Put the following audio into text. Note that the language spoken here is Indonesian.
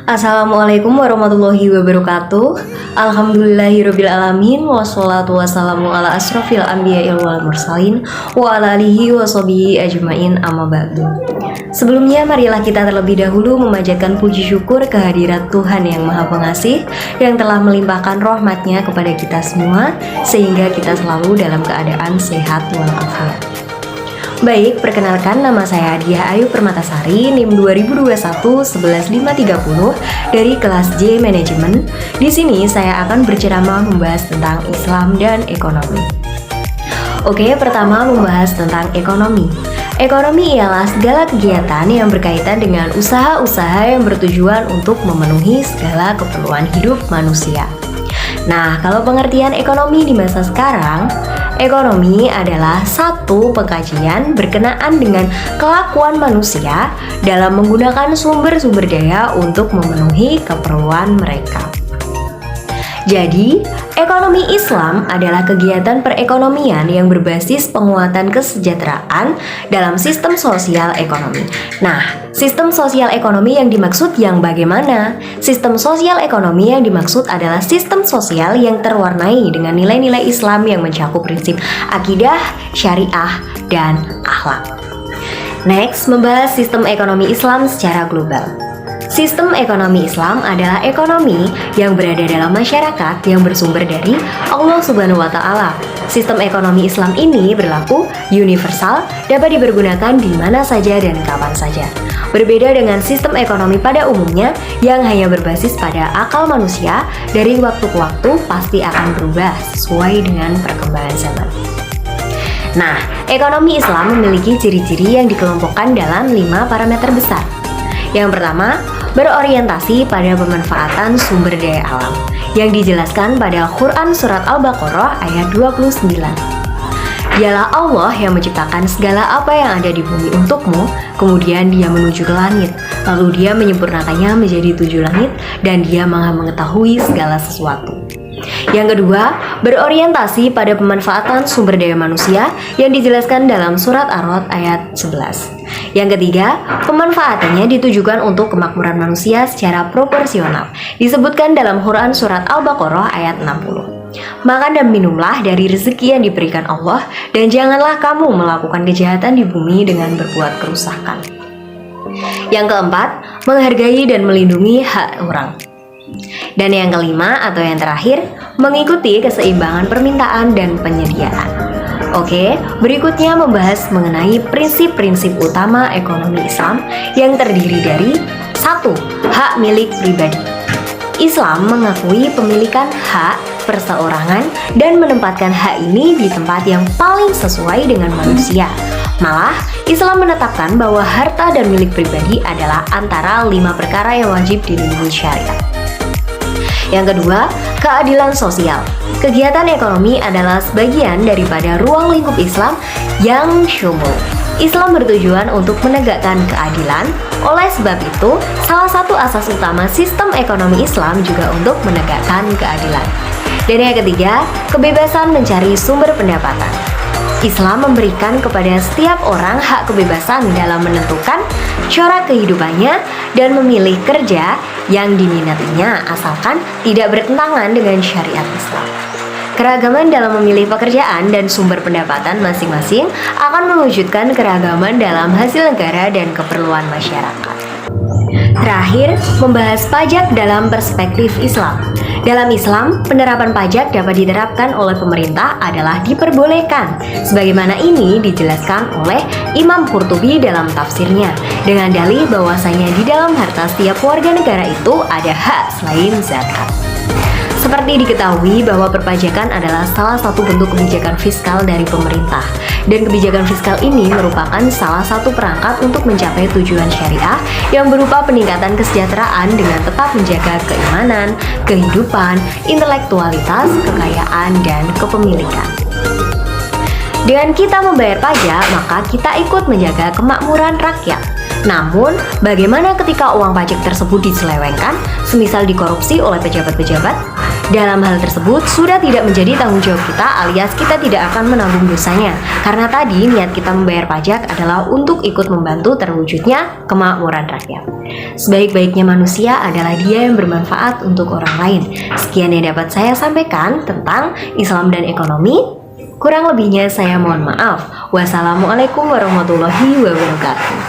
Assalamualaikum warahmatullahi wabarakatuh. Alhamdulillahirrabbilalamin. Wassalatu wassalamu ala asrofil anbiya wal mursalin wa ala alihi wa sahbihi ajmain, amma ba'du. Sebelumnya marilah kita terlebih dahulu memanjatkan puji syukur kehadirat Tuhan yang Maha Pengasih yang telah melimpahkan rahmatnya kepada kita semua sehingga kita selalu dalam keadaan sehat walafiat. Baik, perkenalkan nama saya Diah Ayu Permatasari, NIM 2021-11530 dari kelas J Manajemen. Di sini saya akan berceramah membahas tentang Islam dan ekonomi. Oke, pertama membahas tentang ekonomi. Ekonomi ialah segala kegiatan yang berkaitan dengan usaha-usaha yang bertujuan untuk memenuhi segala keperluan hidup manusia. Nah, kalau pengertian ekonomi di masa sekarang, ekonomi adalah satu pengkajian berkenaan dengan kelakuan manusia dalam menggunakan sumber-sumber daya untuk memenuhi keperluan mereka. Jadi, ekonomi Islam adalah kegiatan perekonomian yang berbasis penguatan kesejahteraan dalam sistem sosial ekonomi. Nah, sistem sosial ekonomi yang dimaksud yang bagaimana? Sistem sosial ekonomi yang dimaksud adalah sistem sosial yang terwarnai dengan nilai-nilai Islam yang mencakup prinsip akidah, syariah, dan akhlak. Next, membahas sistem ekonomi Islam secara global. Sistem ekonomi Islam adalah ekonomi yang berada dalam masyarakat yang bersumber dari Allah Subhanahu wa Ta'ala. Sistem ekonomi Islam ini berlaku universal, dapat dipergunakan di mana saja dan kapan saja. Berbeda dengan sistem ekonomi pada umumnya yang hanya berbasis pada akal manusia, dari waktu ke waktu pasti akan berubah sesuai dengan perkembangan zaman. Nah, ekonomi Islam memiliki ciri-ciri yang dikelompokkan dalam 5 parameter besar. Yang pertama, berorientasi pada pemanfaatan sumber daya alam yang dijelaskan pada Quran Surat Al-Baqarah ayat 29. Dialah Allah yang menciptakan segala apa yang ada di bumi untukmu, kemudian Dia menuju ke langit, lalu Dia menyempurnakannya menjadi 7 langit, dan Dia Maha mengetahui segala sesuatu. Yang kedua, berorientasi pada pemanfaatan sumber daya manusia yang dijelaskan dalam Surat Ar-Ra'd ayat 11. Yang ketiga, pemanfaatannya ditujukan untuk kemakmuran manusia secara proporsional, disebutkan dalam Quran Surat Al-Baqarah ayat 60. Makan dan minumlah dari rezeki yang diberikan Allah, dan janganlah kamu melakukan kejahatan di bumi dengan berbuat kerusakan. Yang keempat, menghargai dan melindungi hak orang. Dan yang kelima atau yang terakhir, mengikuti keseimbangan permintaan dan penyediaan. Oke, berikutnya membahas mengenai prinsip-prinsip utama ekonomi Islam yang terdiri dari 1. Hak milik pribadi. Islam mengakui pemilikan hak perseorangan dan menempatkan hak ini di tempat yang paling sesuai dengan manusia. Malah, Islam menetapkan bahwa harta dan milik pribadi adalah antara 5 perkara yang wajib dilindungi syariat. Yang kedua, keadilan sosial. Kegiatan ekonomi adalah sebagian daripada ruang lingkup Islam yang syumul. Islam bertujuan untuk menegakkan keadilan. Oleh sebab itu, salah satu asas utama sistem ekonomi Islam juga untuk menegakkan keadilan. Dan yang ketiga, kebebasan mencari sumber pendapatan. Islam memberikan kepada setiap orang hak kebebasan dalam menentukan corak kehidupannya dan memilih kerja yang diminatinya asalkan tidak bertentangan dengan syariat Islam. Keragaman dalam memilih pekerjaan dan sumber pendapatan masing-masing akan mewujudkan keragaman dalam hasil negara dan keperluan masyarakat. Terakhir, membahas pajak dalam perspektif Islam. Dalam Islam, penerapan pajak dapat diterapkan oleh pemerintah adalah diperbolehkan, sebagaimana ini dijelaskan oleh Imam Qurtubi dalam tafsirnya, dengan dalih bahwasanya di dalam harta setiap warga negara itu ada hak selain zakat. Seperti diketahui bahwa perpajakan adalah salah satu bentuk kebijakan fiskal dari pemerintah, dan kebijakan fiskal ini merupakan salah satu perangkat untuk mencapai tujuan syariah yang berupa peningkatan kesejahteraan dengan tetap menjaga keimanan, kehidupan, intelektualitas, kekayaan, dan kepemilikan. Dengan kita membayar pajak, maka kita ikut menjaga kemakmuran rakyat. Namun, bagaimana ketika uang pajak tersebut diselewengkan, semisal dikorupsi oleh pejabat-pejabat? Dalam hal tersebut sudah tidak menjadi tanggung jawab kita alias kita tidak akan menanggung dosanya. Karena tadi niat kita membayar pajak adalah untuk ikut membantu terwujudnya kemakmuran rakyat. Sebaik-baiknya manusia adalah dia yang bermanfaat untuk orang lain. Sekian yang dapat saya sampaikan tentang Islam dan ekonomi. Kurang lebihnya saya mohon maaf. Wassalamualaikum warahmatullahi wabarakatuh.